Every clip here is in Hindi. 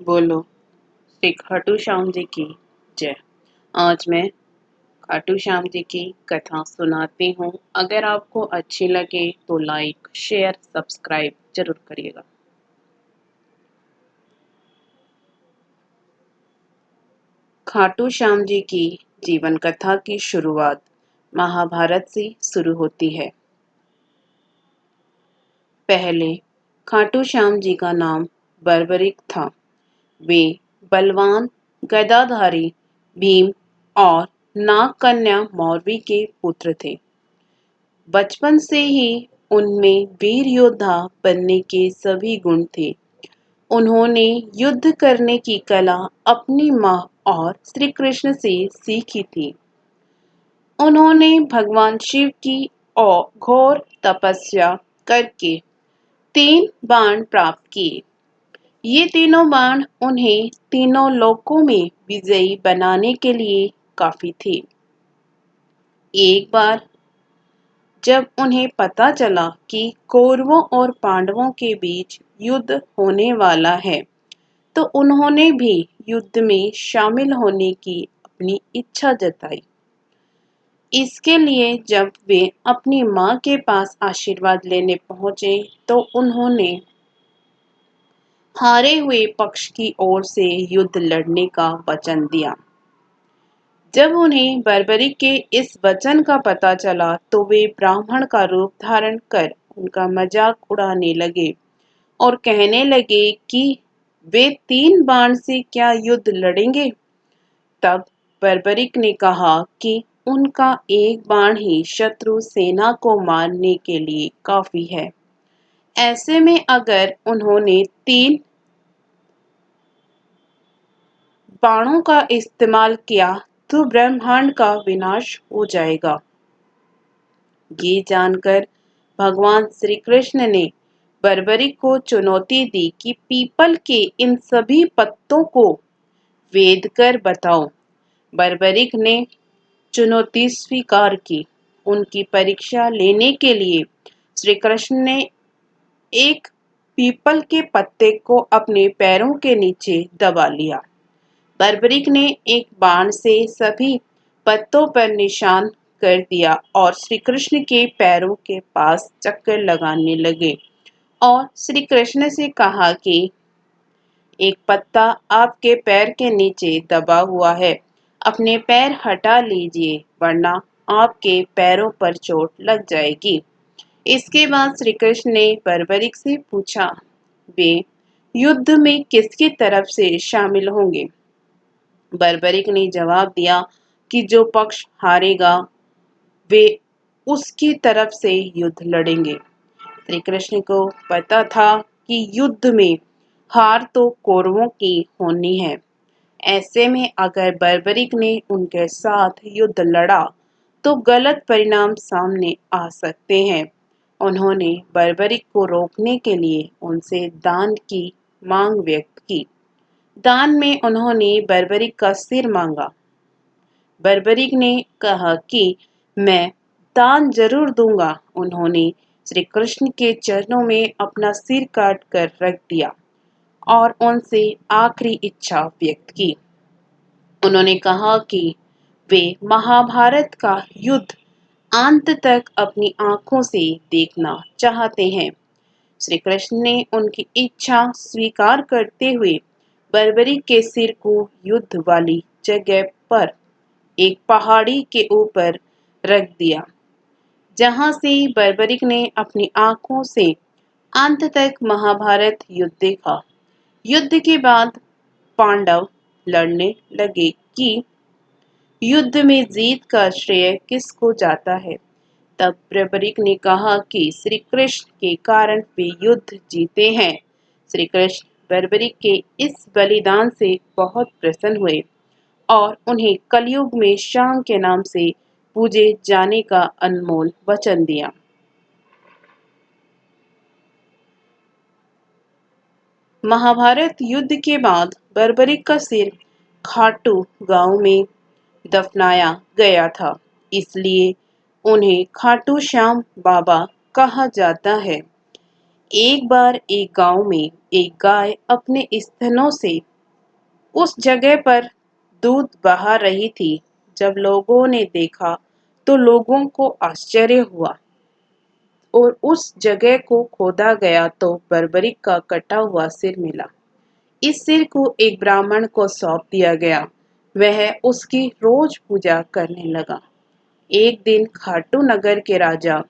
बोलो श्री खाटू श्याम जी की जय। आज मैं खाटू श्याम जी की कथा सुनाती हूँ। अगर आपको अच्छी लगे तो लाइक शेयर सब्सक्राइब जरूर करिएगा। खाटू श्याम जी की जीवन कथा की शुरुआत महाभारत से शुरू होती है। पहले खाटू श्याम जी का नाम बर्बरिक था। वे बलवान गदाधारी भीम और नागकन्या मौर्वी के पुत्र थे। बचपन से ही उनमें वीर योद्धा बनने के सभी गुण थे। उन्होंने युद्ध करने की कला अपनी माँ और श्री कृष्ण से सीखी थी। उन्होंने भगवान शिव की और घोर तपस्या करके 3 बाण प्राप्त किए। ये तीनों बाण उन्हें तीनों लोकों में विजयी बनाने के लिए काफी थे। एक बार जब उन्हें पता चला कि कौरवों और पांडवों के बीच युद्ध होने वाला है, तो उन्होंने भी युद्ध में शामिल होने की अपनी इच्छा जताई। इसके लिए जब वे अपनी माँ के पास आशीर्वाद लेने पहुंचे, तो उन्होंने हारे हुए पक्ष की ओर से युद्ध लड़ने का वचन दिया। जब उन्हें बर्बरिक के इस वचन का पता चला, तो वे ब्राह्मण का रूप धारण कर उनका मजाक उड़ाने लगे और कहने लगे कि वे 3 बाण से क्या युद्ध लड़ेंगे। तब बर्बरिक ने कहा कि उनका एक बाण ही शत्रु सेना को मारने के लिए काफी है। ऐसे में अगर उन्होंने 3 बाणों का इस्तेमाल किया तो ब्रह्मांड का विनाश हो जाएगा। ये जानकर भगवान श्री कृष्ण ने बर्बरिक को चुनौती दी कि पीपल के इन सभी पत्तों को वेद कर बताओ। बर्बरिक ने चुनौती स्वीकार की। उनकी परीक्षा लेने के लिए श्री कृष्ण ने एक पीपल के पत्ते को अपने पैरों के नीचे दबा लिया। बर्बरिक ने एक बाण से सभी पत्तों पर निशान कर दिया और श्री कृष्ण के पैरों के पास चक्कर लगाने लगे और श्री कृष्ण से कहा कि एक पत्ता आपके पैर के नीचे दबा हुआ है, अपने पैर हटा लीजिए वरना आपके पैरों पर चोट लग जाएगी। इसके बाद श्री कृष्ण ने बर्बरिक से पूछा, वे युद्ध में किसकी तरफ से शामिल होंगे। बर्बरिक ने जवाब दिया कि जो पक्ष हारेगा वे उसकी तरफ से युद्ध लड़ेंगे। श्री कृष्ण को पता था कि युद्ध में हार तो कौरवों की होनी है। ऐसे में अगर बर्बरिक ने उनके साथ युद्ध लड़ा तो गलत परिणाम सामने आ सकते हैं। उन्होंने बर्बरिक को रोकने के लिए उनसे दान की मांग व्यक्त की। दान में उन्होंने बर्बरिक का सिर मांगा। बर्बरिक ने कहा कि मैं दान जरूर दूंगा। उन्होंने श्री कृष्ण के चरणों में अपना सिर काट कर रख दिया और उनसे आखिरी इच्छा व्यक्त की। उन्होंने कहा कि वे महाभारत का युद्ध अंत तक अपनी आंखों से देखना चाहते हैं। श्री कृष्ण ने उनकी इच्छा स्वीकार करते हुए बर्बरिक के सिर को युद्ध वाली जगह पर एक पहाड़ी के ऊपर रख दिया, जहां से बर्बरिक ने अपनी आंखों से अंत तक महाभारत युद्ध देखा। युद्ध के बाद पांडव लड़ने लगे कि युद्ध में जीत का श्रेय किसको जाता है। तब बर्बरिक ने कहा कि श्री कृष्ण के कारण वे युद्ध जीते हैं। श्री कृष्ण बर्बरिक के इस बलिदान से बहुत प्रसन्न हुए और उन्हें कलयुग में शाम के नाम से पूजे जाने का अनमोल वचन दिया। महाभारत युद्ध के बाद बर्बरिक का सिर खाटू गांव में दफनाया गया था, इसलिए उन्हें खाटू श्याम बाबा कहा जाता है। एक बार एक गांव में एक गाय अपने स्तनों से उस जगह पर दूध बहा रही थी। जब लोगों ने देखा तो लोगों को आश्चर्य हुआ और उस जगह को खोदा गया तो बर्बरिक का कटा हुआ सिर मिला। इस सिर को एक ब्राह्मण को सौंप दिया गया। वह उसकी रोज पूजा करने लगा। एक दिन खाटू नगर के राजा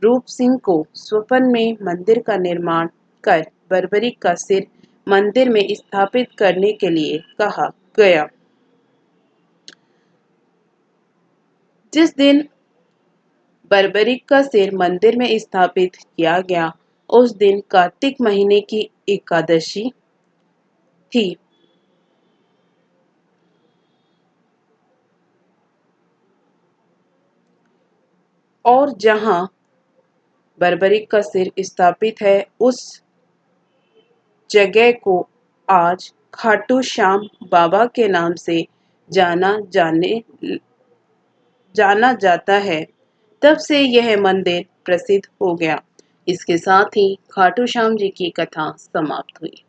रूप सिंह को स्वप्न में मंदिर का निर्माण कर बर्बरिक का सिर मंदिर में स्थापित करने के लिए कहा गया। जिस दिन बर्बरिक का सिर मंदिर में स्थापित किया गया, उस दिन कार्तिक महीने की एकादशी थी। और जहां बर्बरिक का सिर स्थापित है, उस जगह को आज खाटू श्याम बाबा के नाम से जाना जाता है। तब से यह मंदिर प्रसिद्ध हो गया। इसके साथ ही खाटू श्याम जी की कथा समाप्त हुई।